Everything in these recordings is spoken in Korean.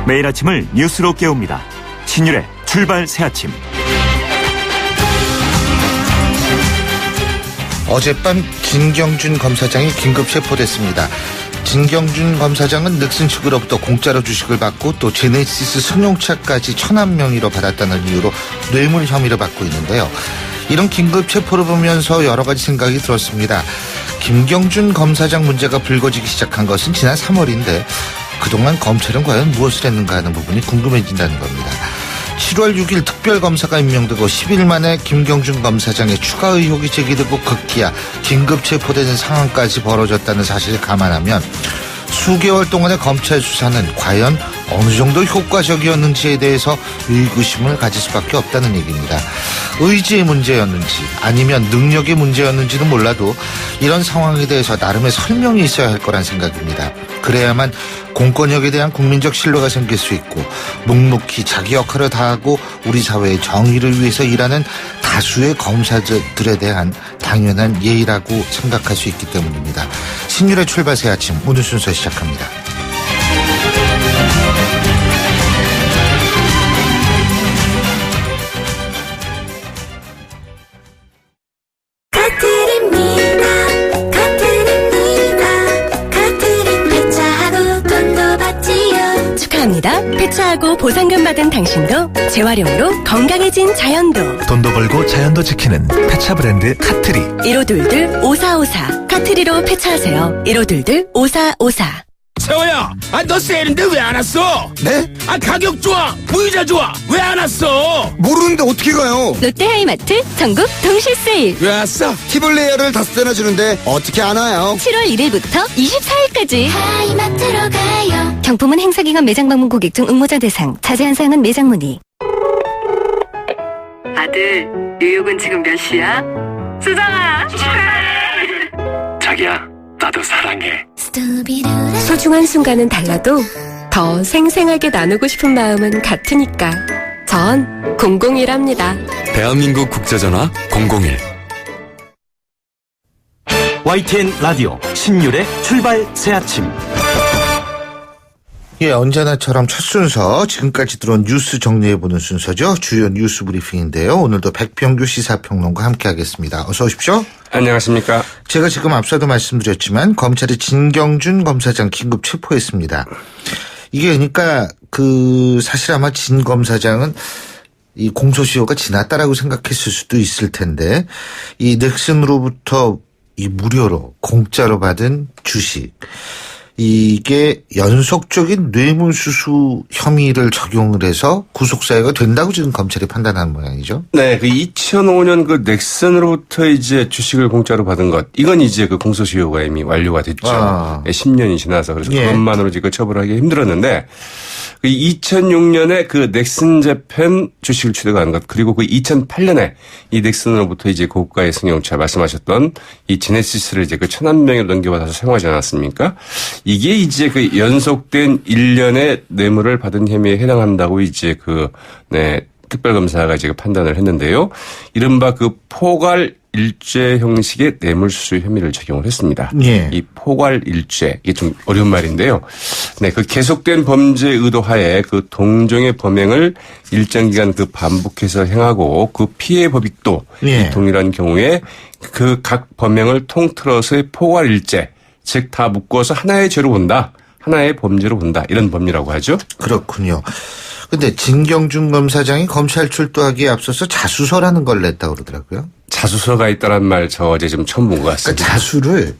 매일 아침을 뉴스로 깨웁니다. 신율의 출발 새아침. 어젯밤 진경준 검사장이 긴급 체포됐습니다. 진경준 검사장은 넥슨 측으로부터 공짜로 주식을 받고 또 제네시스 승용차까지 1,000만 명의로 받았다는 이유로 뇌물 혐의를 받고 있는데요. 이런 긴급 체포를 보면서 여러 가지 생각이 들었습니다. 김경준 검사장 문제가 불거지기 시작한 것은 지난 3월인데 그동안 검찰은 과연 무엇을 했는가 하는 부분이 궁금해진다는 겁니다. 7월 6일 특별검사가 임명되고 10일 만에 김경준 검사장의 추가 의혹이 제기되고 급기야 긴급 체포되는 상황까지 벌어졌다는 사실을 감안하면 수개월 동안의 검찰 수사는 과연 어느 정도 효과적이었는지에 대해서 의구심을 가질 수밖에 없다는 얘기입니다. 의지의 문제였는지 아니면 능력의 문제였는지는 몰라도 이런 상황에 대해서 나름의 설명이 있어야 할 거란 생각입니다. 그래야만 공권력에 대한 국민적 신뢰가 생길 수 있고 묵묵히 자기 역할을 다하고 우리 사회의 정의를 위해서 일하는 다수의 검사들에 대한 당연한 예의라고 생각할 수 있기 때문입니다. 신율의 출발 새 아침 오늘 순서 시작합니다. 폐차하고 보상금 받은 당신도 재활용으로 건강해진 자연도. 돈도 벌고 자연도 지키는 폐차 브랜드 카트리. 1522-5454 카트리로 폐차하세요. 1522-5454. 세호야, 너 세일인데 왜 안 왔어? 네? 가격 좋아, 무이자 좋아, 왜 안 왔어? 모르는데 어떻게 가요? 롯데하이마트 전국 동시 세일. 왜 왔어? 티블레어를 5대나 주는데 어떻게 안 와요? 7월 1일부터 24일까지. 하이마트로 가요. 경품은 행사기간 매장 방문 고객 중 응모자 대상. 자세한 사항은 매장 문의. 아들, 뉴욕은 지금 몇 시야? 수정아, 축하해. 자기야, 나도 사랑해. 소중한 순간은 달라도 더 생생하게 나누고 싶은 마음은 같으니까 전 001합니다. 대한민국 국제전화 001. YTN 라디오 신율의 출발 새아침. 예, 언제나처럼 첫 순서 지금까지 들어온 뉴스 정리해보는 순서죠. 주요 뉴스 브리핑인데요. 오늘도 백병규 시사평론가 함께하겠습니다. 어서 오십시오. 안녕하십니까. 제가 지금 앞서도 말씀드렸지만 검찰이 진경준 검사장 긴급 체포했습니다. 이게 그러니까 사실 아마 진 검사장은 이 공소시효가 지났다라고 생각했을 수도 있을 텐데 이 넥슨으로부터 이 무료로 공짜로 받은 주식, 이게 연속적인 뇌물수수 혐의를 적용을 해서 구속사유가 된다고 지금 검찰이 판단하는 모양이죠. 네, 2005년 넥슨으로부터 이제 주식을 공짜로 받은 것, 이건 이제 공소시효가 이미 완료가 됐죠. 10년이 지나서 그래서 그것만으로 지금 처벌하기 힘들었는데 2006년에 넥슨 재팬 주식을 취득한 것, 그리고 2008년에 이 넥슨으로부터 이제 고가의 승용차 말씀하셨던 이 제네시스를 이제 1,000만 명에 넘겨받아서 사용하지 않았습니까? 이게 이제 연속된 1년의 뇌물을 받은 혐의에 해당한다고 이제 특별검사가 이제 판단을 했는데요. 이른바 포괄 일죄 형식의 뇌물수수 혐의를 적용을 했습니다. 예. 이 포괄 일죄, 이게 좀 어려운 말인데요. 네, 계속된 범죄 의도하에 동종의 범행을 일정 기간 반복해서 행하고 피해 법익도 동일한 경우에 각 범행을 통틀어서의 포괄 일죄, 즉 다 묶어서 하나의 죄로 본다, 하나의 범죄로 본다, 이런 법리라고 하죠. 그렇군요. 근데 진경준 검사장이 검찰 출두하기에 앞서서 자수서라는 걸 냈다고 그러더라고요. 자수서가 있다는 말 저 어제 좀 처음 본 것 같습니다. 그러니까 자수를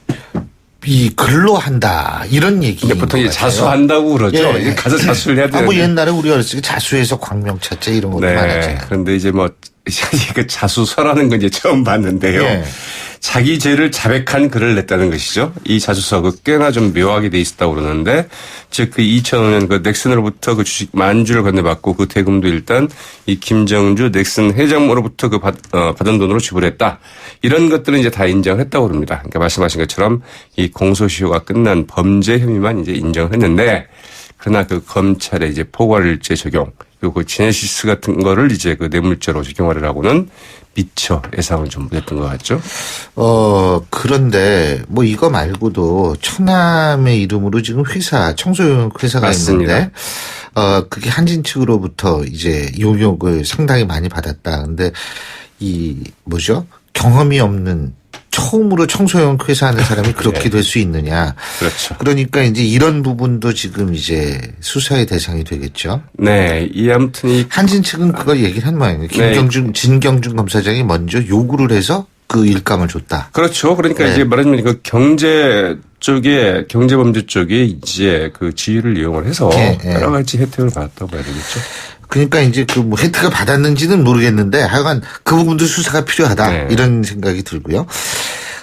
글로 한다, 이런 얘기. 보통 이제 자수한다고 그러죠. 예. 가서 자수를 해야 되는데. 옛날에 우리 어렸을 때 자수해서 광명차째 이런 것도 많았잖아요. 그런데 이제 자수서라는 건 이제 처음 봤는데요. 예. 자기 죄를 자백한 글을 냈다는 것이죠. 이 자수서 꽤나 좀 묘하게 돼 있었다고 그러는데, 즉 2005년 넥슨으로부터 주식 10,000주를 건네받고 대금도 일단 이 김정주 넥슨 회장으로부터 받은 돈으로 지불했다. 이런 것들은 이제 다 인정했다고 그럽니다. 그러니까 말씀하신 것처럼 이 공소시효가 끝난 범죄 혐의만 이제 인정을 했는데, 그러나 검찰의 이제 포괄일죄 적용, 그리고 제네시스 같은 거를 이제 뇌물죄로 적용하려고는 미처 예상을 좀 못했던 것 같죠. 그런데 이거 말고도 천남의 이름으로 지금 청소용 회사가 맞습니다. 있는데 그게 한진 측으로부터 이제 용역을 상당히 많이 받았다. 근데 경험이 없는 처음으로 청소용 회사 하는 사람이 그렇게 될 수 있느냐. 그렇죠. 그러니까 이제 이런 부분도 지금 이제 수사의 대상이 되겠죠. 네. 아무튼 한진 측은 그걸 얘기를 한 모양이에요. 진경준 검사장이 먼저 요구를 해서 그 일감을 줬다. 그렇죠. 그러니까 이제 말하자면 그 경제범죄 쪽에 이제 그 지위를 이용을 해서 여러 가지 혜택을 받았다고 해야 되겠죠. 그러니까 이제 혜택을 받았는지는 모르겠는데 하여간 그 부분도 수사가 필요하다. 이런 생각이 들고요.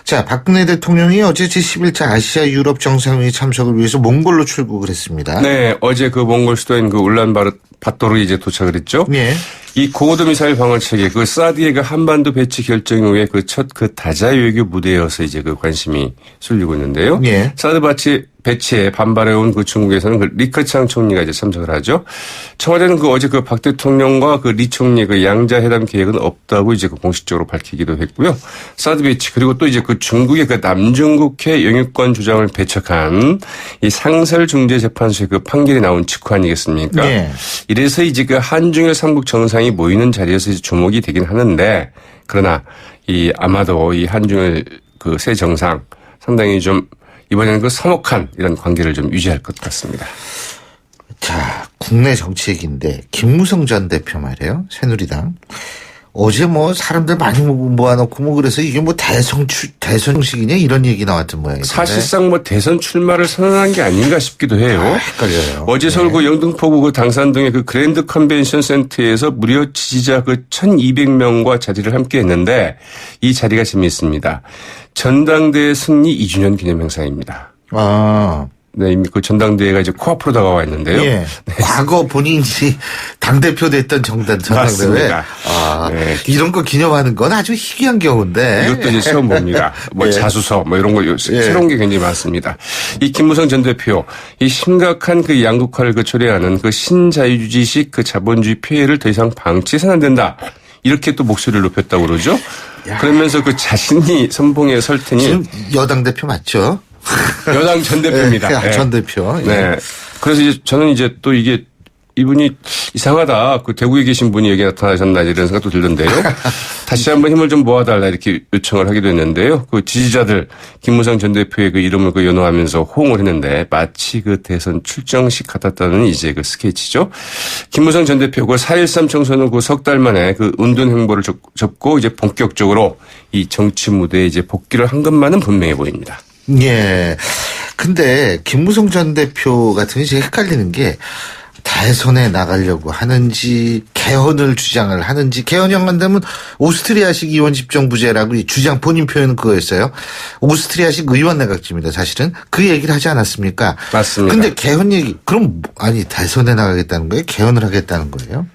자, 박근혜 대통령이 어제 제11차 아시아 유럽 정상회의 참석을 위해서 몽골로 출국을 했습니다. 네, 어제 그 몽골 수도인 그 울란바토르에 이제 도착을 했죠. 예. 이 고고도 미사일 방어 체계, 그 사드의 그 한반도 배치 결정 이후에 그 첫 다자 외교 무대여서 이제 그 관심이 쏠리고 있는데요. 예. 사드 배치에 반발해온 그 중국에서는 그 리커창 총리가 이제 참석을 하죠. 청와대는 어제 박 대통령과 리 총리 양자 회담 계획은 없다고 이제 공식적으로 밝히기도 했고요. 사드 배치 그리고 또 이제 중국의 남중국해 영유권 주장을 배척한 이 상설중재재판소의 판결이 나온 직후 아니겠습니까? 네. 이래서 이제 한중일 삼국 정상이 모이는 자리에서 이제 주목이 되긴 하는데 그러나 아마도 이 한중일 새 정상 상당히 좀 이번에는 서먹한 이런 관계를 좀 유지할 것 같습니다. 자, 국내 정치 얘기인데 김무성 전 대표 말이에요. 새누리당. 어제 사람들 많이 모아놓고 그래서 이게 대선식이냐 이런 얘기 나왔던 모양이에요. 사실상 대선 출마를 선언한 게 아닌가 싶기도 해요. 헷갈려요. 어제 서울 영등포구 당산동의 그랜드 컨벤션 센터에서 무려 지지자 1,200명과 자리를 함께 했는데 이 자리가 재미있습니다. 전당대회 승리 2주년 기념 행사입니다. 네, 이미 전당대회가 이제 코앞으로 다가와 있는데요. 예. 네. 과거 본인이 당대표 됐던 전당대회. 맞습니다. 네. 이런 거 기념하는 건 아주 희귀한 경우인데. 이것도 이제 처음 봅니다. 예. 자수서 이런 거 새로운 게 굉장히 많습니다. 이 김무성 전 대표, 이 심각한 양극화를 초래하는 신자유주의식 자본주의 폐해를 더 이상 방치해서는 안 된다. 이렇게 또 목소리를 높였다고 그러죠. 그러면서 자신이 선봉에 설 테니. 지금 여당 대표 맞죠? 여당 전 대표입니다. 네. 전 대표. 네. 그래서 저는 또 이분이 이상하다. 대구에 계신 분이 여기 나타나셨나 이런 생각도 들던데요. 다시 한번 힘을 좀 모아달라 이렇게 요청을 하기도 했는데요. 지지자들 김무성 전 대표의 이름을 연호하면서 호응을 했는데 마치 대선 출정식 같았다는 이제 스케치죠. 김무성 전 대표 4.13 총선 후 석 달 만에 운동 행보를 접고 이제 본격적으로 이 정치 무대에 이제 복귀를 한 것만은 분명해 보입니다. 예. 근데 김무성 전 대표 같은 게 제가 헷갈리는 게 대선에 나가려고 하는지 개헌을 주장을 하는지 개헌형 한다면 오스트리아식 의원 집정부제라고 본인 표현은 그거였어요. 오스트리아식 의원 내각제입니다. 사실은 그 얘기를 하지 않았습니까? 맞습니다. 근데 개헌 얘기 그럼 대선에 나가겠다는 거예요? 개헌을 하겠다는 거예요?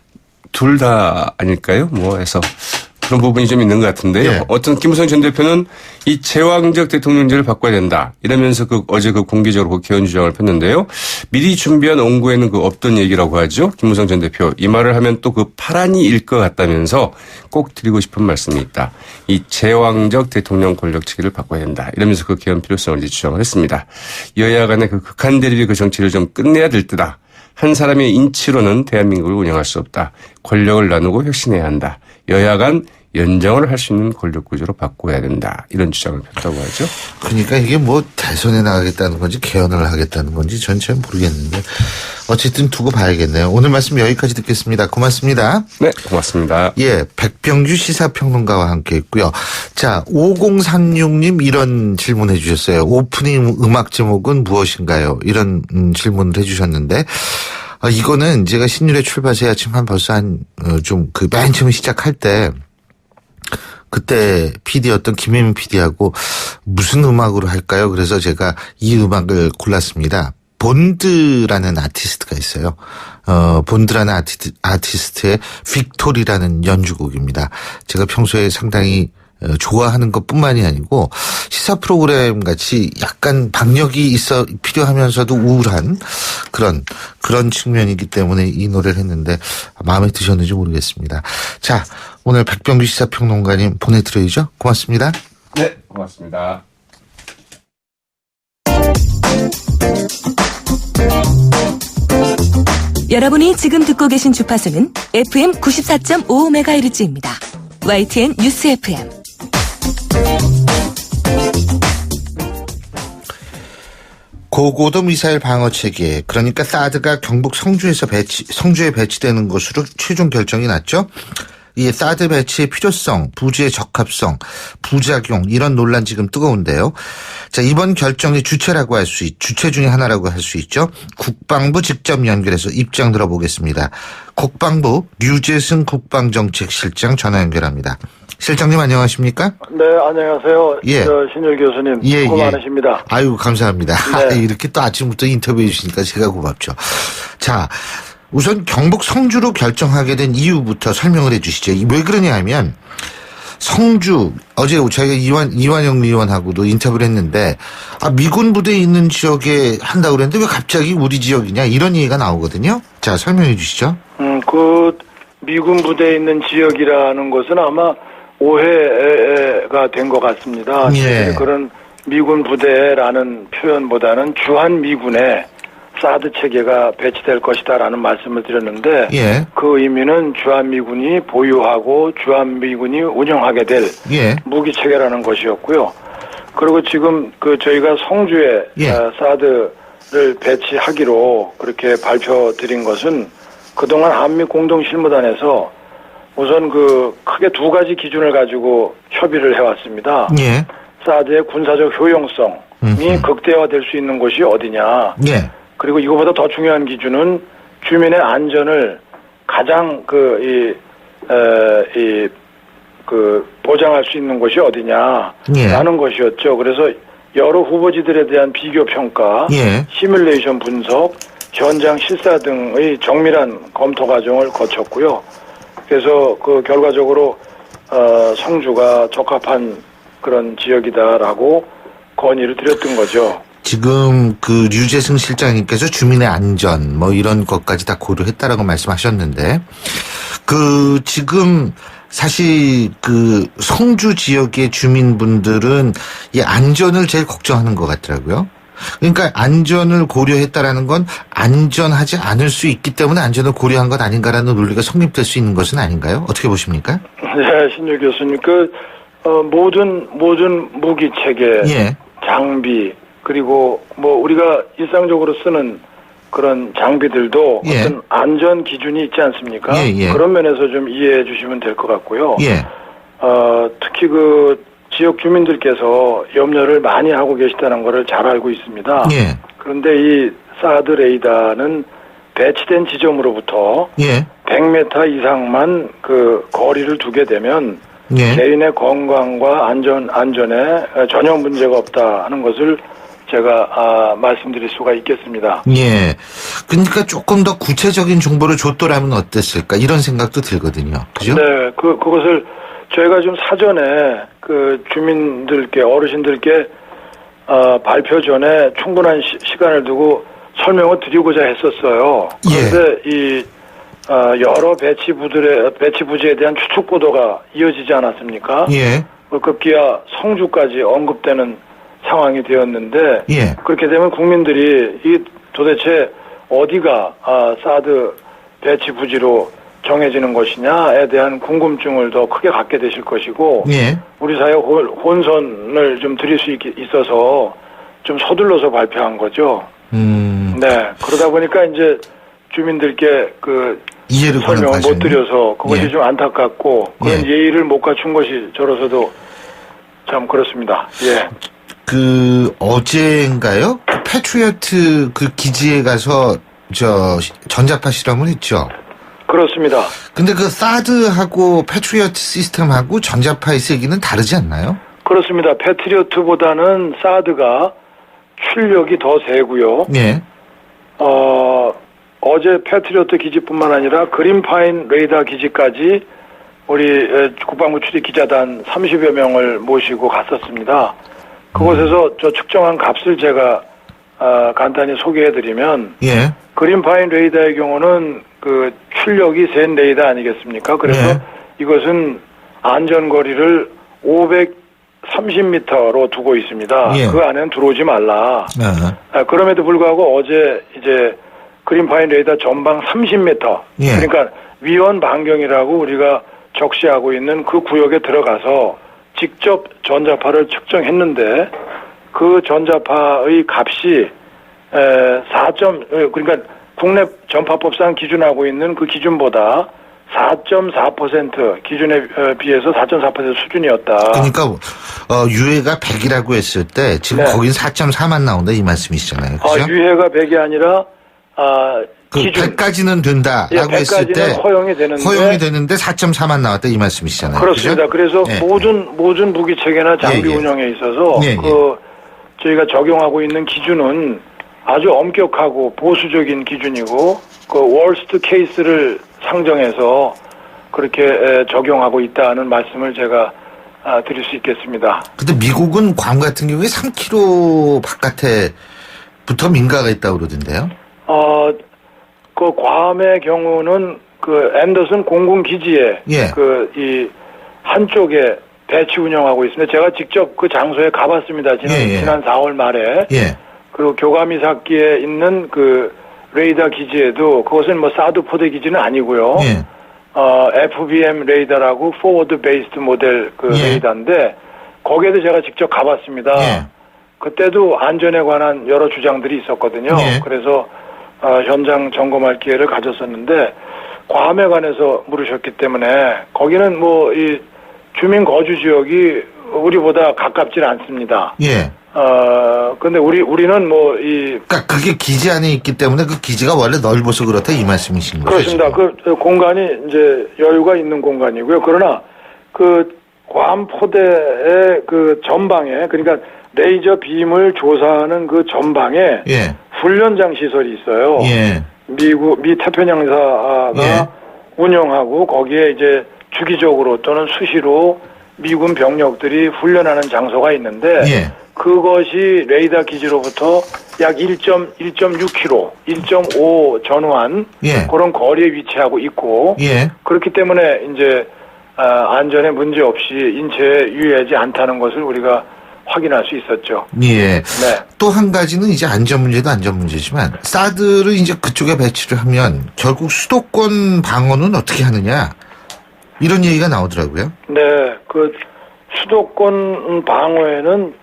둘 다 아닐까요? 해서 그런 부분이 좀 있는 것 같은데요. 예. 어떤 김무성 전 대표는 이 제왕적 대통령제를 바꿔야 된다. 이러면서 어제 공개적으로 개헌 주장을 폈는데요. 미리 준비한 원고에는 없던 얘기라고 하죠. 김무성 전 대표. 이 말을 하면 또 파란이 일 것 같다면서 꼭 드리고 싶은 말씀이 있다. 이 제왕적 대통령 권력 체계를 바꿔야 된다. 이러면서 개헌 필요성을 이제 주장을 했습니다. 여야 간의 극한 대립의 정치를 좀 끝내야 될 때다. 한 사람의 인치로는 대한민국을 운영할 수 없다. 권력을 나누고 혁신해야 한다. 여야 간 연정을 할 수 있는 권력 구조로 바꿔야 된다. 이런 주장을 폈다고 하죠. 그러니까 이게 대선에 나가겠다는 건지 개헌을 하겠다는 건지 전 잘 모르겠는데 어쨌든 두고 봐야겠네요. 오늘 말씀 여기까지 듣겠습니다. 고맙습니다. 네, 고맙습니다. 예, 백병규 시사평론가와 함께 했고요. 자, 5036님 이런 질문해 주셨어요. 오프닝 음악 제목은 무엇인가요? 이런 질문을 해 주셨는데 이거는 제가 신율의 출발새 아침 벌써 맨 처음 시작할 때 그때 PD였던 김혜민 PD하고 무슨 음악으로 할까요? 그래서 제가 이 음악을 골랐습니다. 본드라는 아티스트가 있어요. 본드라는 아티스트의 빅토리라는 연주곡입니다. 제가 평소에 상당히 좋아하는 것뿐만이 아니고 시사 프로그램 같이 약간 박력이 필요하면서도 우울한 그런 측면이기 때문에 이 노래를 했는데 마음에 드셨는지 모르겠습니다. 자, 오늘 백병규 시사평론가님 보내드려야죠. 고맙습니다. 네, 고맙습니다. 여러분이 지금 듣고 계신 주파수는 FM 94.5MHz입니다. YTN 뉴스 FM. 고고도 미사일 방어 체계, 그러니까 사드가 경북 성주에 배치되는 것으로 최종 결정이 났죠. 이 사드 배치의 필요성, 부지의 적합성, 부작용 이런 논란 지금 뜨거운데요. 자, 이번 결정의 주체 중에 하나라고 할 수 있죠. 국방부 직접 연결해서 입장 들어보겠습니다. 국방부 류재승 국방정책실장 전화 연결합니다. 실장님 안녕하십니까? 네, 안녕하세요. 예. 신율 교수님 수고 많으십니다. 아유, 감사합니다. 네. 이렇게 또 아침부터 인터뷰해 주시니까 제가 고맙죠. 자, 우선 경북 성주로 결정하게 된 이유부터 설명을 해 주시죠. 왜 그러냐 하면 성주, 어제 저희가 이완영 의원하고도 인터뷰를 했는데 미군 부대에 있는 지역에 한다고 그랬는데 왜 갑자기 우리 지역이냐 이런 얘기가 나오거든요. 자, 설명해 주시죠. 그 미군 부대에 있는 지역이라는 것은 아마 오해가 된 것 같습니다. 예. 그런 미군 부대라는 표현보다는 주한미군에 사드 체계가 배치될 것이다라는 말씀을 드렸는데 예. 그 의미는 주한미군이 보유하고 주한미군이 운영하게 될 무기 체계라는 것이었고요. 그리고 지금 저희가 성주에 사드를 배치하기로 그렇게 발표드린 것은 그동안 한미 공동실무단에서 우선 크게 두 가지 기준을 가지고 협의를 해왔습니다. 예. 사드의 군사적 효용성이 극대화될 수 있는 곳이 어디냐. 예. 그리고 이거보다 더 중요한 기준은 주민의 안전을 가장 보장할 수 있는 곳이 어디냐라는 것이었죠. 그래서 여러 후보지들에 대한 비교 평가, 시뮬레이션 분석, 현장 실사 등의 정밀한 검토 과정을 거쳤고요. 그래서 결과적으로 성주가 적합한 그런 지역이다라고 건의를 드렸던 거죠. 지금 류재승 실장님께서 주민의 안전 이런 것까지 다 고려했다라고 말씀하셨는데 지금 사실 성주 지역의 주민분들은 이 안전을 제일 걱정하는 것 같더라고요. 그러니까 안전을 고려했다라는 건 안전하지 않을 수 있기 때문에 안전을 고려한 것 아닌가라는 논리가 성립될 수 있는 것은 아닌가요? 어떻게 보십니까? 네, 신율 교수님. 모든 무기 체계, 장비, 그리고 우리가 일상적으로 쓰는 그런 장비들도 어떤 안전 기준이 있지 않습니까? 그런 면에서 좀 이해해 주시면 될 것 같고요. 특히 지역 주민들께서 염려를 많이 하고 계시다는 것을 잘 알고 있습니다. 그런데 이 사드 레이더는 배치된 지점으로부터 100m 이상만 거리를 두게 되면 개인의 건강과 안전에 전혀 문제가 없다는 것을 제가 말씀드릴 수가 있겠습니다. 예. 그러니까 조금 더 구체적인 정보를 줬더라면 어땠을까 이런 생각도 들거든요. 그죠? 네, 그것을 저희가 좀 사전에 주민들께 어르신들께 발표 전에 충분한 시간을 두고 설명을 드리고자 했었어요. 그런데 여러 배치 부지에 대한 추측 보도가 이어지지 않았습니까? 급기야 성주까지 언급되는 상황이 되었는데 그렇게 되면 국민들이 도대체 어디가 사드 배치 부지로 정해지는 것이냐에 대한 궁금증을 더 크게 갖게 되실 것이고 우리 사회 혼선을 좀 드릴 수 있어서 좀 서둘러서 발표한 거죠. 네, 그러다 보니까 이제 주민들께 이해를 설명을 못 드려서 그것이 좀 안타깝고 그런 예의를 못 갖춘 것이 저로서도 참 그렇습니다. 어제인가요? 패트리어트 기지에 가서 전자파 실험을 했죠. 그렇습니다. 근데 사드하고 패트리어트 시스템하고 전자파의 세기는 다르지 않나요? 그렇습니다. 패트리어트보다는 사드가 출력이 더 세고요. 어제 패트리어트 기지뿐만 아니라 그린파인 레이더 기지까지 우리 국방부 출입 기자단 30여 명을 모시고 갔었습니다. 그곳에서 측정한 값을 제가 간단히 소개해드리면 그린파인 레이더의 경우는 출력이 센 레이더 아니겠습니까? 그래서 이것은 안전거리를 530m로 두고 있습니다. 그 안에는 들어오지 말라. 그럼에도 불구하고 어제 이제 그린파인 레이더 전방 30m. 예. 그러니까 위원 반경이라고 우리가 적시하고 있는 그 구역에 들어가서 직접 전자파를 측정했는데 그 전자파의 값이 그러니까 국내 전파법상 기준하고 있는 그 기준보다 4.4% 기준에 비해서 4.4% 수준이었다. 그러니까 유해가 100이라고 했을 때 지금 거긴 4.4만 나온다 이 말씀이시잖아요. 그렇죠? 유해가 100이 아니라 그 기준 100까지는 된다라고 했을 때 허용이 되는데 4.4만 나왔다 이 말씀이시잖아요. 그렇습니다. 그렇죠? 그래서 모든 무기 체계나 장비 운영에 있어서 저희가 적용하고 있는 기준은 아주 엄격하고 보수적인 기준이고 그 월스트 케이스를 상정해서 그렇게 적용하고 있다는 말씀을 제가 드릴 수 있겠습니다. 근데 미국은 괌 같은 경우에 3km 바깥에부터 민가가 있다고 그러던데요. 그 괌의 경우는 그 앤더슨 공군기지에 이 한쪽에 배치 운영하고 있습니다. 제가 직접 그 장소에 가봤습니다. 지난 4월 말에. 그리고 교가미사키에 있는 그 레이더 기지에도 그것은 뭐 사드 포대 기지는 아니고요. FBM 레이더라고 포워드 베이스드 모델 그 레이더인데 거기에도 제가 직접 가봤습니다. 그때도 안전에 관한 여러 주장들이 있었거든요. 그래서 현장 점검할 기회를 가졌었는데 괌에 관해서 물으셨기 때문에 거기는 뭐 이 주민 거주 지역이 우리보다 가깝지는 않습니다. 근데 우리는 그러니까 그게 기지 안에 있기 때문에 그 기지가 원래 넓어서 그렇다 이 말씀이신 거죠? 그렇습니다. 그 공간이 이제 여유가 있는 공간이고요. 그러나 그 괌 포대의 그 전방에 그러니까 레이저 빔을 조사하는 그 전방에 훈련장 시설이 있어요. 미 태평양사가 운영하고 거기에 이제 주기적으로 또는 수시로 미군 병력들이 훈련하는 장소가 있는데 그것이 레이더 기지로부터 약 1.6km, 1.5 전후한 그런 거리에 위치하고 있고 그렇기 때문에 이제 안전에 문제 없이 인체에 유해하지 않다는 것을 우리가 확인할 수 있었죠. 또 한 가지는 이제 안전 문제도 안전 문제지만 사드를 이제 그쪽에 배치를 하면 결국 수도권 방어는 어떻게 하느냐 이런 얘기가 나오더라고요. 그 수도권 방어에는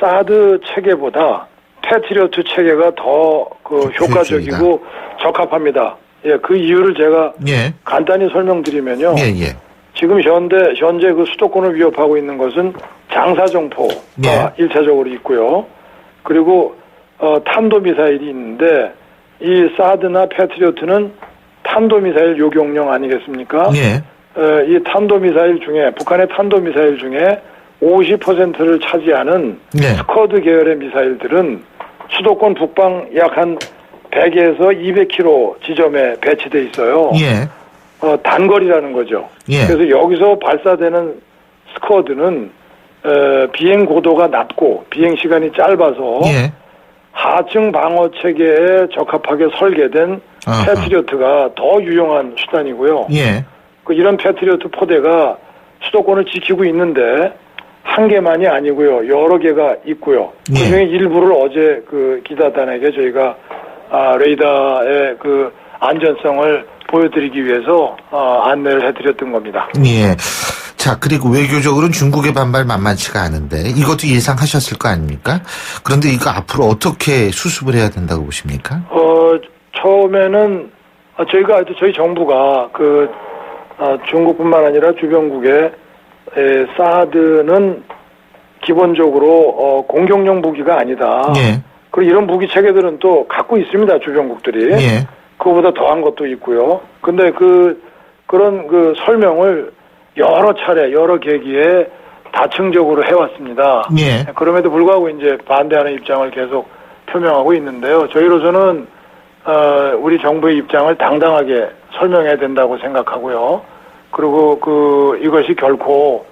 사드 체계보다 패트리어트 체계가 더 그 효과적이고 적합합니다. 그 이유를 제가 간단히 설명드리면요. 지금 현재 그 수도권을 위협하고 있는 것은 장사정포가 1차적으로 있고요. 그리고 탄도미사일이 있는데 이 사드나 패트리어트는 탄도미사일 요격용 아니겠습니까? 이 탄도미사일 중에 북한의 탄도미사일 중에 50%를 차지하는 스쿼드 계열의 미사일들은 수도권 북방 약 한 100에서 200km 지점에 배치돼 있어요. 단거리라는 거죠. 그래서 여기서 발사되는 스쿼드는 비행 고도가 낮고 비행 시간이 짧아서 하층 방어 체계에 적합하게 설계된 패트리어트가 더 유용한 수단이고요. 이런 패트리어트 포대가 수도권을 지키고 있는데 한 개만이 아니고요. 여러 개가 있고요. 그중에 일부를 어제 그 기자단에게 저희가 레이더의 그 안전성을 보여드리기 위해서 안내를 해드렸던 겁니다. 자, 그리고 외교적으로는 중국의 반발 만만치가 않은데 이것도 예상하셨을 거 아닙니까? 그런데 이거 앞으로 어떻게 수습을 해야 된다고 보십니까? 처음에는 저희 정부가 그 중국뿐만 아니라 주변국에 사드는 기본적으로 공격용 무기가 아니다. 그리고 이런 무기 체계들은 또 갖고 있습니다. 주변국들이. 그거보다 더한 것도 있고요. 근데 그런 그 설명을 여러 차례 여러 계기에 다층적으로 해왔습니다. 그럼에도 불구하고 이제 반대하는 입장을 계속 표명하고 있는데요. 저희로서는 우리 정부의 입장을 당당하게 설명해야 된다고 생각하고요. 그리고 이것이 결코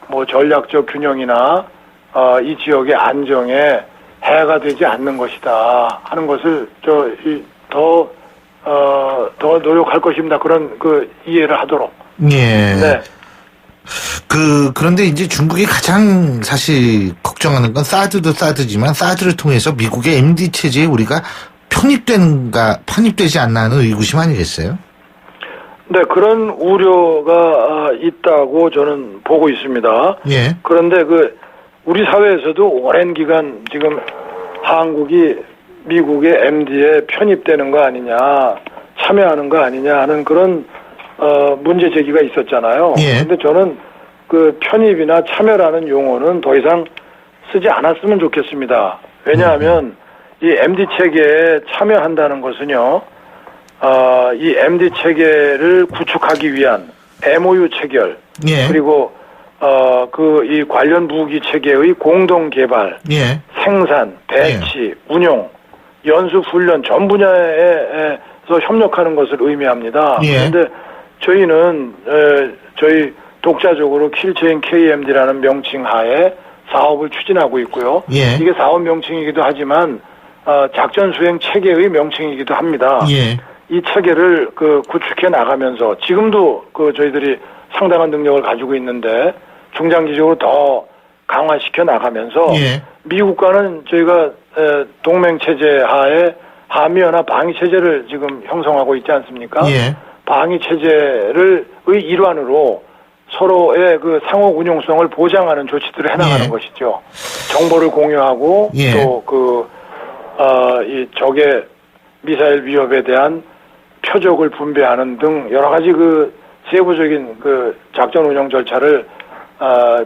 뭐 전략적 균형이나 이 지역의 안정에 해가 되지 않는 것이다 하는 것을 더 노력할 것입니다. 그런 이해를 하도록. 그런데 이제 중국이 가장 사실 걱정하는 건 사드도 사드지만 사드를 통해서 미국의 MD 체제에 우리가 편입되지 않나 하는 의구심 아니겠어요? 네, 그런 우려가 있다고 저는 보고 있습니다. 예. 그런데 우리 사회에서도 오랜 기간 지금 한국이 미국의 MD에 편입되는 거 아니냐, 참여하는 거 아니냐 하는 그런 문제 제기가 있었잖아요. 예. 근데 저는 편입이나 참여라는 용어는 더 이상 쓰지 않았으면 좋겠습니다. 왜냐하면 이 MD 체계에 참여한다는 것은요, 이 MD 체계를 구축하기 위한 MOU 체결, 예. 그리고 이 관련 무기 체계의 공동 개발, 예. 생산, 배치, 운용, 연수, 훈련 전 분야에서 협력하는 것을 의미합니다. 예. 그런데 저희는 저희 독자적으로 킬체인 KMD라는 명칭 하에 사업을 추진하고 있고요. 예. 이게 사업 명칭이기도 하지만 작전 수행 체계의 명칭이기도 합니다. 예. 이 체계를 구축해 나가면서 지금도 저희들이 상당한 능력을 가지고 있는데 중장기적으로 더 강화시켜 나가면서 예. 미국과는 저희가 동맹 체제 하에 한미연합 방위 체제를 지금 형성하고 있지 않습니까? 예. 방위 체제의 일환으로 서로의 상호 운용성을 보장하는 조치들을 해나가는 예. 것이죠. 정보를 공유하고 예. 또 이 적의 미사일 위협에 대한 표적을 분배하는 등 여러 가지 세부적인 작전 운영 절차를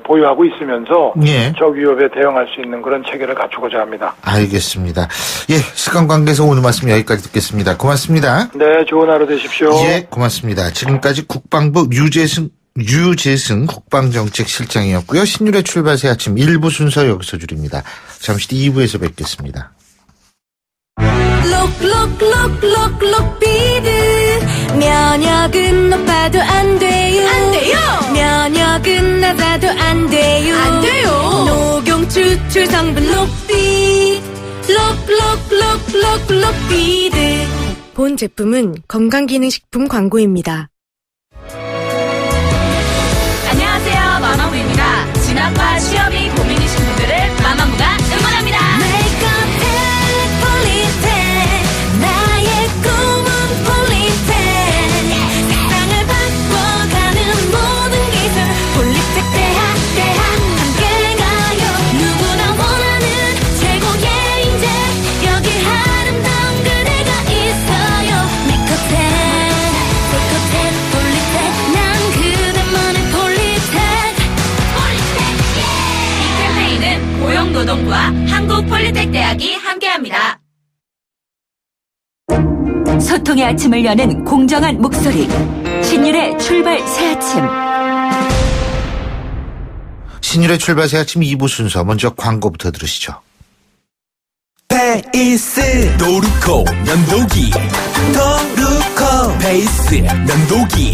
보유하고 있으면서 예. 적 위협에 대응할 수 있는 그런 체계를 갖추고자 합니다. 알겠습니다. 예, 시간 관계에서 오늘 말씀 여기까지 듣겠습니다. 고맙습니다. 네, 좋은 하루 되십시오. 예, 고맙습니다. 지금까지 국방부 유재승 국방정책실장이었고요. 신율의 출발 새 아침 1부 순서 여기서 줄입니다. 잠시 뒤 2부에서 뵙겠습니다. 록비드 면역은 높아도 안 돼요. 면역은 낮아도 안 돼요. 녹용 추출 성분 록비드 록비드. 본 제품은 건강기능식품 광고입니다. 안녕하세요, 마마무입니다. 진학과 취업이 고민이신 분들을 마마무가 응원합니다. 나의 꿈은 폴리텍. 세상을 바꿔가는 모든 기술 폴리텍 대학 함께 가요. 누구나 원하는 최고의 인재 여기 아름다운 그대가 있어요. 메이크업텐 폴리텍 난 그대만의 폴리텍. 이 캠페인은 고용노동부와 한국폴리텍대학이 함께합니다. 소통의 아침을 여는 공정한 목소리. 신율의 출발 새 아침. 신율의 출발 새 아침 2부 순서 먼저 광고부터 들으시죠. 페이스 도루코 면도기 도루코 페이스 면도기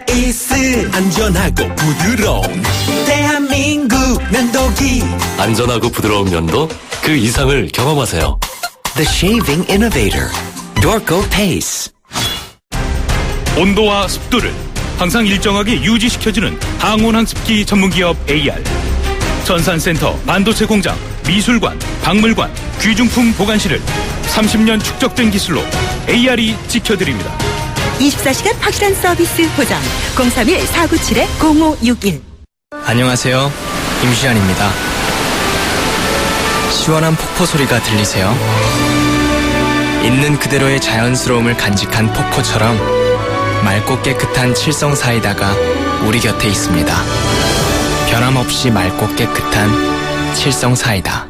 페이스 안전하고 부드러운 대한민국 면도기. 안전하고 부드러운 면도 그 이상을 경험하세요. The Shaving Innovator, Dorco Pace. 온도와 습도를 항상 일정하게 유지시켜주는 항온한 습기 전문기업 AR. 전산센터, 반도체 공장, 미술관, 박물관, 귀중품 보관실을 30년 축적된 기술로 AR이 지켜드립니다. 24시간 확실한 서비스 보장. 031-497-0561. 안녕하세요. 임시안입니다. 시원한 폭포 소리가 들리세요? 있는 그대로의 자연스러움을 간직한 폭포처럼 맑고 깨끗한 칠성 사이다가 우리 곁에 있습니다. 변함없이 맑고 깨끗한 칠성 사이다.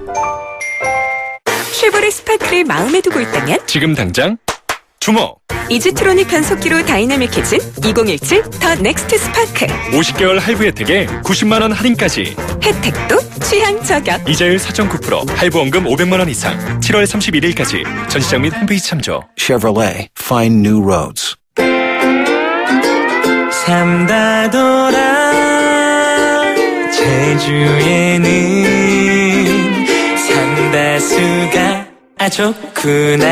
쉐보레 스파크를 마음에 두고 있다면 지금 당장 주목! 이지트로닉 변속기로 다이나믹해진 2017 더 넥스트 스파크. 50개월 할부 혜택에 90만원 할인까지. 혜택도 취향 저격. 이자율 4.9%, 할부원금 500만원 이상. 7월 31일까지. 전시장 및 홈페이지 참조. Chevrolet, find new roads. 삼다 돌아 제주에는 삼다수가 좋구나.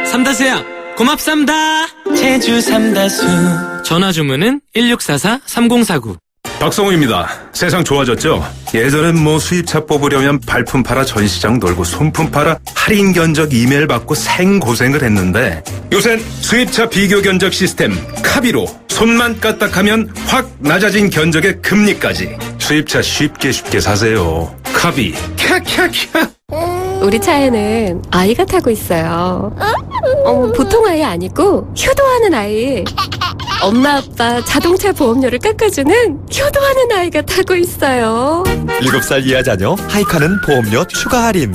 삼다수야 고맙삼다. 제주 삼다수. 전화 주문은 1644-3049. 박성우입니다. 세상 좋아졌죠? 예전엔 뭐 수입차 뽑으려면 발품 팔아 전시장 놀고 손품 팔아 할인 견적 이메일 받고 생고생을 했는데 요샌 수입차 비교 견적 시스템 카비로 손만 까딱하면 확 낮아진 견적의 금리까지 수입차 쉽게 사세요. 카비 캬캬캬. 우리 차에는 아이가 타고 있어요. 보통 아이 아니고 효도하는 아이. 엄마 아빠 자동차 보험료를 깎아주는 효도하는 아이가 타고 있어요. 7살 이하 자녀 하이카는 보험료 추가 할인.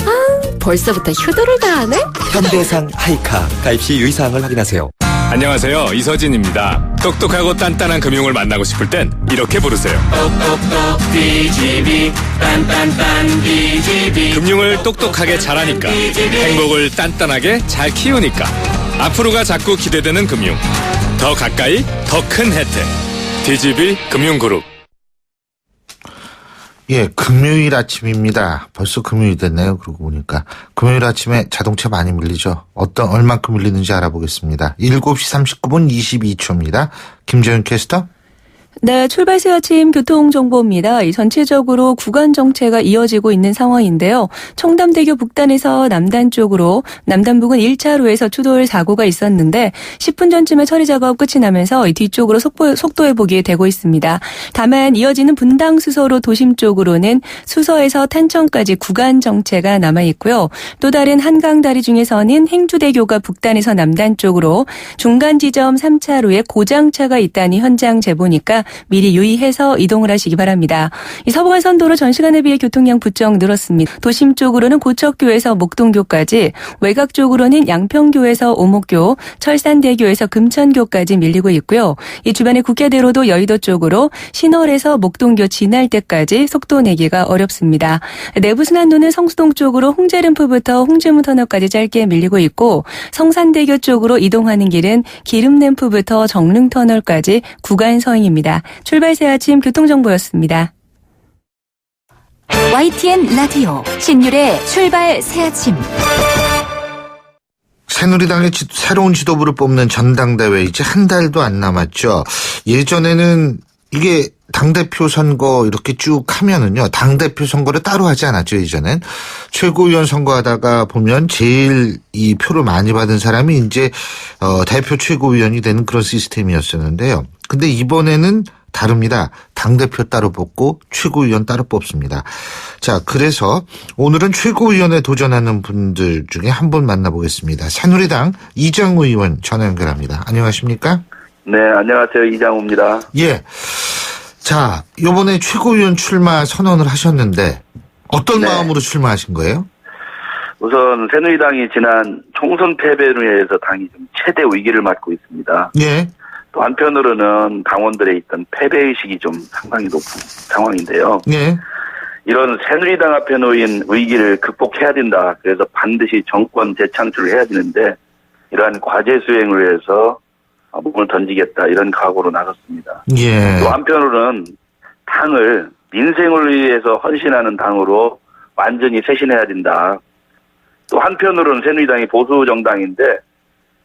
벌써부터 효도를 다 하네? 현대해상 하이카 가입 시 유의사항을 확인하세요. 안녕하세요. 이서진입니다. 똑똑하고 단단한 금융을 만나고 싶을 땐 이렇게 부르세요. 똑똑똑 DGB 딴딴딴 DGB 금융을 똑똑하게 잘하니까 행복을 단단하게 잘 키우니까 앞으로가 자꾸 기대되는 금융 더 가까이 더 큰 혜택 DGB 금융그룹. 예, 금요일 아침입니다. 벌써 금요일이 됐네요. 그러고 보니까. 금요일 아침에 자동차 많이 밀리죠. 얼만큼 밀리는지 알아보겠습니다. 7시 39분 22초입니다. 김재윤 캐스터. 네, 출발새 아침 교통정보입니다. 전체적으로 구간 정체가 이어지고 있는 상황인데요. 청담대교 북단에서 남단 쪽으로 남단 부근 1차로에서 추돌 사고가 있었는데 10분 전쯤에 처리 작업 끝이 나면서 뒤쪽으로 속도 회복이 되고 있습니다. 다만 이어지는 분당 수서로 도심 쪽으로는 수서에서 탄천까지 구간 정체가 남아있고요. 또 다른 한강다리 중에서는 행주대교가 북단에서 남단 쪽으로 중간 지점 3차로에 고장차가 있다니 현장 제보니까 미리 유의해서 이동을 하시기 바랍니다. 이 서부간선도로 전 시간에 비해 교통량 부쩍 늘었습니다. 도심 쪽으로는 고척교에서 목동교까지, 외곽 쪽으로는 양평교에서 오목교, 철산대교에서 금천교까지 밀리고 있고요. 이 주변의 국회대로도 여의도 쪽으로 신월에서 목동교 지날 때까지 속도 내기가 어렵습니다. 내부순환도는 성수동 쪽으로 홍제램프부터 홍주문터널까지 짧게 밀리고 있고 성산대교 쪽으로 이동하는 길은 기름램프부터 정릉터널까지 구간 서행입니다. 출발새 아침 교통정보였습니다. YTN 라디오 신율의 출발 새 아침. 새누리당의 새로운 지도부를 뽑는 전당대회 이제 한 달도 안 남았죠. 예전에는 이게 당대표 선거 이렇게 쭉 하면은요. 당대표 선거를 따로 하지 않았죠, 이전엔. 최고위원 선거하다가 보면 제일 이 표를 많이 받은 사람이 이제 대표 최고위원이 되는 그런 시스템이었었는데요. 근데 이번에는 다릅니다. 당대표 따로 뽑고 최고위원 따로 뽑습니다. 자, 그래서 오늘은 최고위원에 도전하는 분들 중에 한 분 만나보겠습니다. 새누리당 이장우 의원 전화 연결합니다. 안녕하십니까? 네, 안녕하세요. 이장우입니다. 예. 자, 이번에 최고위원 출마 선언을 하셨는데 어떤 마음으로 출마하신 거예요? 우선 새누리당이 지난 총선 패배로 인해서 당이 좀 최대 위기를 맞고 있습니다. 예. 또 한편으로는 당원들의 있던 패배의식이 좀 상당히 높은 상황인데요. 예. 이런 새누리당 앞에 놓인 위기를 극복해야 된다. 그래서 반드시 정권 재창출을 해야 되는데 이러한 과제 수행을 위해서 몸을 던지겠다. 이런 각오로 나섰습니다. 예. 또 한편으로는 당을 민생을 위해서 헌신하는 당으로 완전히 쇄신해야 된다. 또 한편으로는 새누리당이 보수 정당인데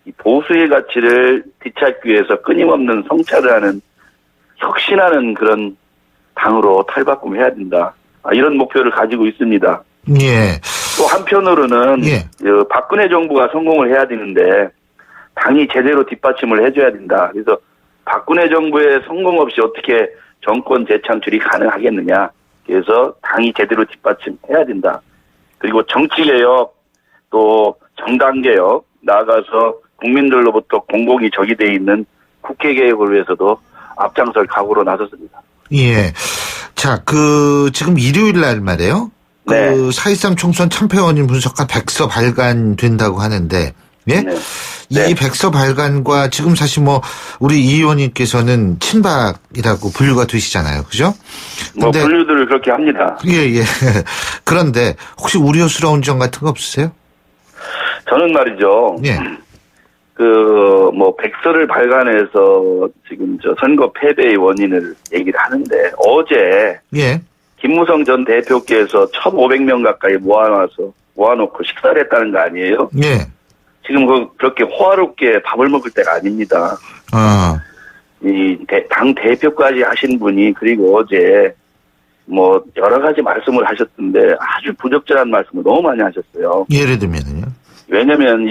이 보수의 가치를 뒤찾기 위해서 끊임없는 성찰을 하는 혁신하는 그런 당으로 탈바꿈해야 된다. 이런 목표를 가지고 있습니다. 예. 또 한편으로는 박근혜 정부가 성공을 해야 되는데 당이 제대로 뒷받침을 해줘야 된다. 그래서 박근혜 정부의 성공 없이 어떻게 정권 재창출이 가능하겠느냐. 그래서 당이 제대로 뒷받침해야 된다. 그리고 정치개혁 또 정당개혁 나아가서 국민들로부터 공공이 적이돼 있는 국회개혁을 위해서도 앞장설 각오로 나섰습니다. 예. 자, 지금 일요일 날 말이에요. 네. 4.13 총선 참패원인 분석한 백서 발간된다고 하는데, 예? 네. 이 백서 발간과 지금 사실 우리 이 의원님께서는 친박이라고 분류가 되시잖아요. 그죠? 근데 분류들을 그렇게 합니다. 예. 그런데 혹시 우려스러운 점 같은 거 없으세요? 저는 말이죠. 예. 백서를 발간해서 지금 선거 패배의 원인을 얘기를 하는데 어제. 예. 김무성 전 대표께서 1,500명 가까이 모아놓고 식사를 했다는 거 아니에요? 예. 지금 그렇게 호화롭게 밥을 먹을 때가 아닙니다. 당 대표까지 하신 분이 그리고 어제 뭐 여러 가지 말씀을 하셨던데 아주 부적절한 말씀을 너무 많이 하셨어요. 예를 들면요. 왜냐면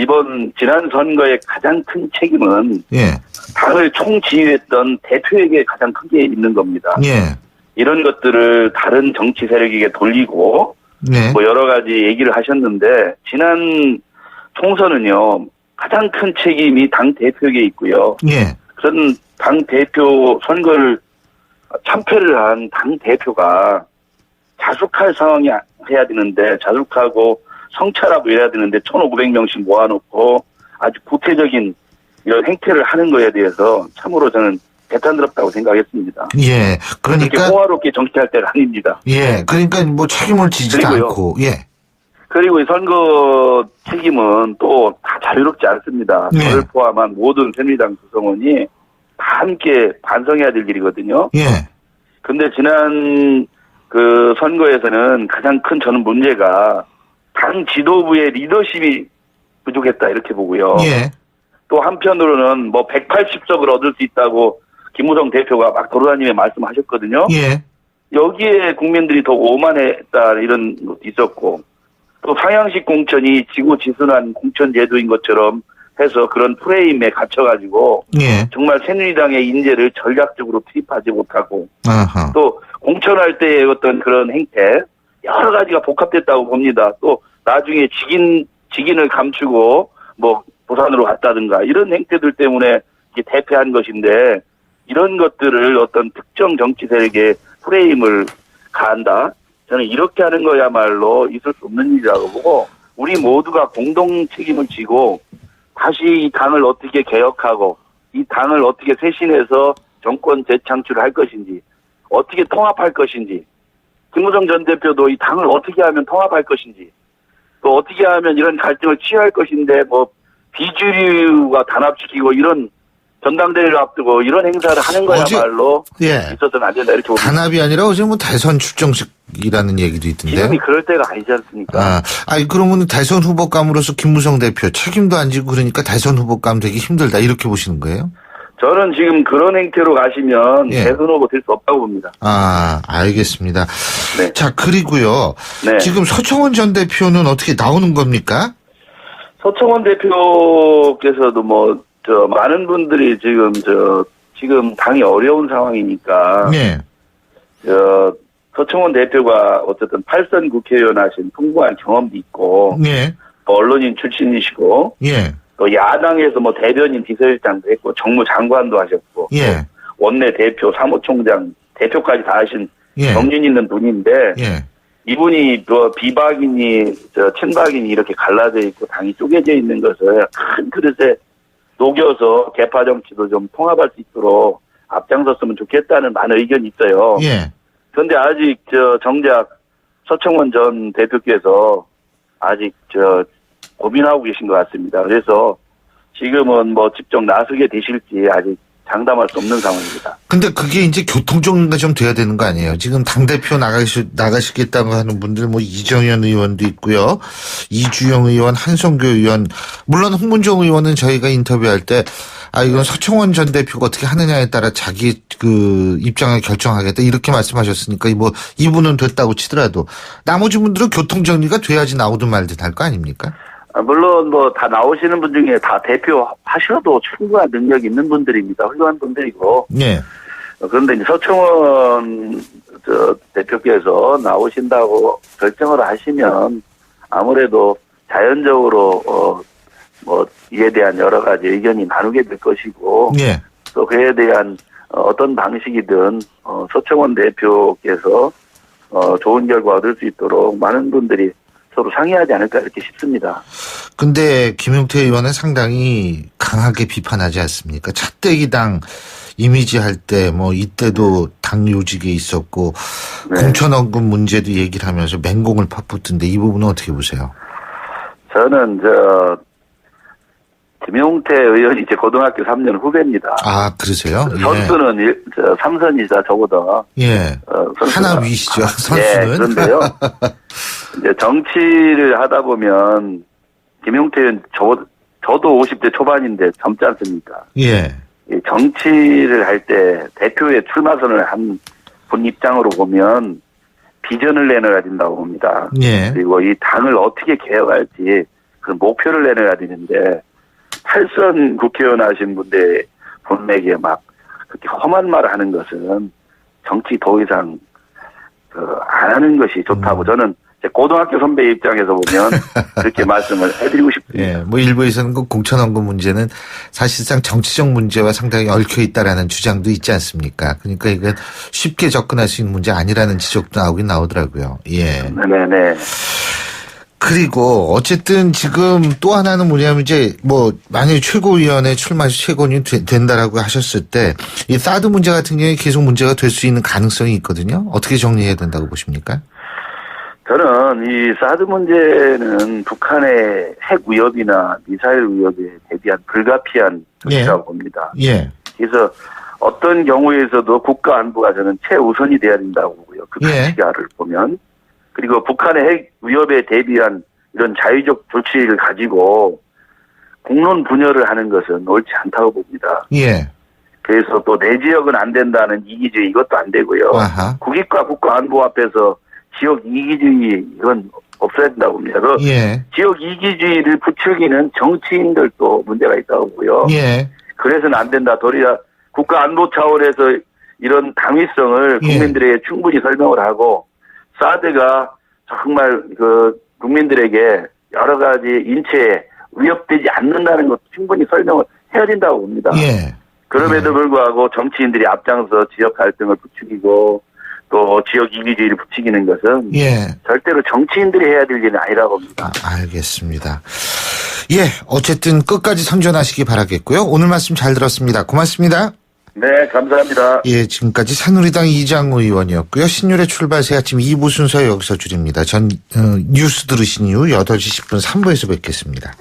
지난 선거의 가장 큰 책임은 당을 총지휘했던 대표에게 가장 크게 있는 겁니다. 이런 것들을 다른 정치 세력에게 돌리고 뭐 여러 가지 얘기를 하셨는데 지난 총선은요 가장 큰 책임이 당 대표에게 있고요. 그런 당 대표 선거를 참패를 한 당 대표가 자숙할 상황이 해야 되는데 자숙하고 성찰하고 이래야 되는데 1,500명씩 모아놓고 아주 구태적인 이런 행태를 하는 거에 대해서 참으로 저는 대탄스럽다고 생각했습니다. 예, 그러니까 그렇게 호화롭게 정치할 때가 아닙니다. 예, 그러니까 뭐 책임을 지지도 않고 그리고 이 선거 책임은 또 다 자유롭지 않습니다. 저를 포함한 모든 새누리당 구성원이 다 함께 반성해야 될 일이거든요. 근데 지난 그 선거에서는 가장 큰 저는 문제가 당 지도부의 리더십이 부족했다 이렇게 보고요. 또 한편으로는 뭐 180석을 얻을 수 있다고 김무성 대표가 막 돌아다니며 말씀하셨거든요. 여기에 국민들이 더 오만했다 이런 것도 있었고 또 상향식 공천이 지고지순한 공천 제도인 것처럼 해서 그런 프레임에 갇혀가지고 정말 새누리당의 인재를 전략적으로 투입하지 못하고 또 공천할 때의 어떤 그런 행태 여러 가지가 복합됐다고 봅니다. 또 나중에 직인을 감추고 뭐 부산으로 갔다든가 이런 행태들 때문에 이게 대패한 것인데 이런 것들을 어떤 특정 정치 세력의 프레임을 가한다. 저는 이렇게 하는 거야말로 있을 수 없는 일이라고 보고 우리 모두가 공동 책임을 지고 다시 이 당을 어떻게 개혁하고 이 당을 어떻게 쇄신해서 정권 재창출을 할 것인지 어떻게 통합할 것인지 김무성 전 대표도 이 당을 어떻게 하면 통합할 것인지 또 어떻게 하면 이런 갈등을 취할 것인데 뭐 비주류가 단합시키고 이런 전당대회를 앞두고 이런 행사를 하는 거야말로 있어서는 안 된다 이렇게 봅니다. 단합이 아니라 어제 뭐 대선 출정식이라는 얘기도 있던데. 지금이 그럴 때가 아니지 않습니까? 그러면 대선 후보감으로서 김무성 대표 책임도 안 지고 그러니까 대선 후보감 되기 힘들다 이렇게 보시는 거예요? 저는 지금 그런 행태로 가시면 대선 후보 될 수 없다고 봅니다. 알겠습니다. 자, 그리고요. 지금 서청원 전 대표는 어떻게 나오는 겁니까? 서청원 대표께서도 많은 분들이 지금 당이 어려운 상황이니까. 서청원 대표가 어쨌든 8선 국회의원 하신 풍부한 경험도 있고. 또 언론인 출신이시고. 또 야당에서 대변인 비서실장도 했고, 정무장관도 하셨고. 원내 대표, 사무총장, 대표까지 다 하신 경륜 있는 분인데. 이분이 비박이니, 친박이니 이렇게 갈라져 있고 당이 쪼개져 있는 것을 큰 그릇에 녹여서 개파 정치도 좀 통합할 수 있도록 앞장섰으면 좋겠다는 많은 의견이 있어요. 그런데 아직 정작 서청원 전 대표께서 아직 고민하고 계신 것 같습니다. 그래서 지금은 직접 나서게 되실지 아직 장담할 수 없는 상황입니다. 근데 그게 이제 교통정리가 좀 돼야 되는 거 아니에요? 지금 당대표 나가시겠다고 하는 분들 이정현 의원도 있고요. 이주영 의원, 한성교 의원, 물론 홍문종 의원은 저희가 인터뷰할 때 이건 서청원 전 대표가 어떻게 하느냐에 따라 자기 그 입장을 결정하겠다 이렇게 말씀하셨으니까 이분은 됐다고 치더라도 나머지 분들은 교통정리가 돼야지 나오든 말든 할 거 아닙니까? 물론 다 나오시는 분 중에 다 대표 하셔도 충분한 능력이 있는 분들입니다. 훌륭한 분들이고. 그런데 이제 서청원 대표께서 나오신다고 결정을 하시면 아무래도 자연적으로 이에 대한 여러 가지 의견이 나누게 될 것이고. 또 그에 대한 어떤 방식이든 서청원 대표께서 좋은 결과 얻을 수 있도록 많은 분들이 서로 상의하지 않을까 이렇게 싶습니다. 근데 김용태 의원은 상당히 강하게 비판하지 않습니까? 차떼기당 이미지 할 때 이때도 당 요직에 있었고 공천원금 문제도 얘기를 하면서 맹공을 파묻던데 이 부분은 어떻게 보세요? 저는 김용태 의원이 제 고등학교 3년 후배입니다. 그러세요? 선수는 3선이자 저보다. 하나 위시죠, 선수는. 그런데요. 이제 정치를 하다 보면 김용태 의원 저도 50대 초반인데 젊지 않습니까? 이 정치를 할 때 대표의 출마선을 한 분 입장으로 보면 비전을 내놔야 된다고 봅니다. 예. 그리고 이 당을 어떻게 개혁할지 그 목표를 내놔야 되는데 탈선 국회의원 하신 분들 본내기에 막 그렇게 험한 말을 하는 것은 정치 더 이상 안 하는 것이 좋다고 저는 제 고등학교 선배 입장에서 보면 그렇게 말씀을 해드리고 싶습니다. 예, 뭐 일부에서는 그 공천원금 문제는 사실상 정치적 문제와 상당히 얽혀 있다라는 주장도 있지 않습니까? 그러니까 이건 쉽게 접근할 수 있는 문제 아니라는 지적도 나오긴 나오더라고요. 예. 네네. 그리고 어쨌든 지금 또 하나는 뭐냐면 이제 뭐 만약에 최고위원회 출마해서 최고위원이 된다라고 하셨을 때 이 사드 문제 같은 경우에 계속 문제가 될 수 있는 가능성이 있거든요. 어떻게 정리해야 된다고 보십니까? 저는 이 사드 문제는 북한의 핵 위협이나 미사일 위협에 대비한 불가피한 조치라고 봅니다. 예. 그래서 어떤 경우에서도 국가 안보가 저는 최우선이 돼야 된다고 보고요. 그 가치가를 보면. 그리고 북한의 핵 위협에 대비한 이런 자유적 조치를 가지고 공론 분열을 하는 것은 옳지 않다고 봅니다. 예. 그래서 또 내 지역은 안 된다는 이기주의 이것도 안 되고요. 아하. 국익과 국가 안보 앞에서 지역 이기주의 이건 없어야 된다고 봅니다. 예. 지역 이기주의를 부추기는 정치인들도 문제가 있다고 보고요. 예. 그래서는 안 된다. 도리어 국가 안보 차원에서 이런 당위성을 국민들에게 충분히 설명을 하고 사드가 정말 그 국민들에게 여러 가지 인체에 위협되지 않는다는 것도 충분히 설명을 해야 된다고 봅니다. 예. 그럼에도 불구하고 정치인들이 앞장서 지역 갈등을 부추기고 또 지역 이기주의를 부추기는 것은 절대로 정치인들이 해야 될 일은 아니라고 봅니다. 알겠습니다. 예, 어쨌든 끝까지 선전하시기 바라겠고요. 오늘 말씀 잘 들었습니다. 고맙습니다. 네, 감사합니다. 예, 지금까지 새누리당 이장우 의원이었고요. 신율의 출발 새 아침 2부 순서 여기서 줄입니다. 전 뉴스 들으신 이후 8시 10분 3부에서 뵙겠습니다.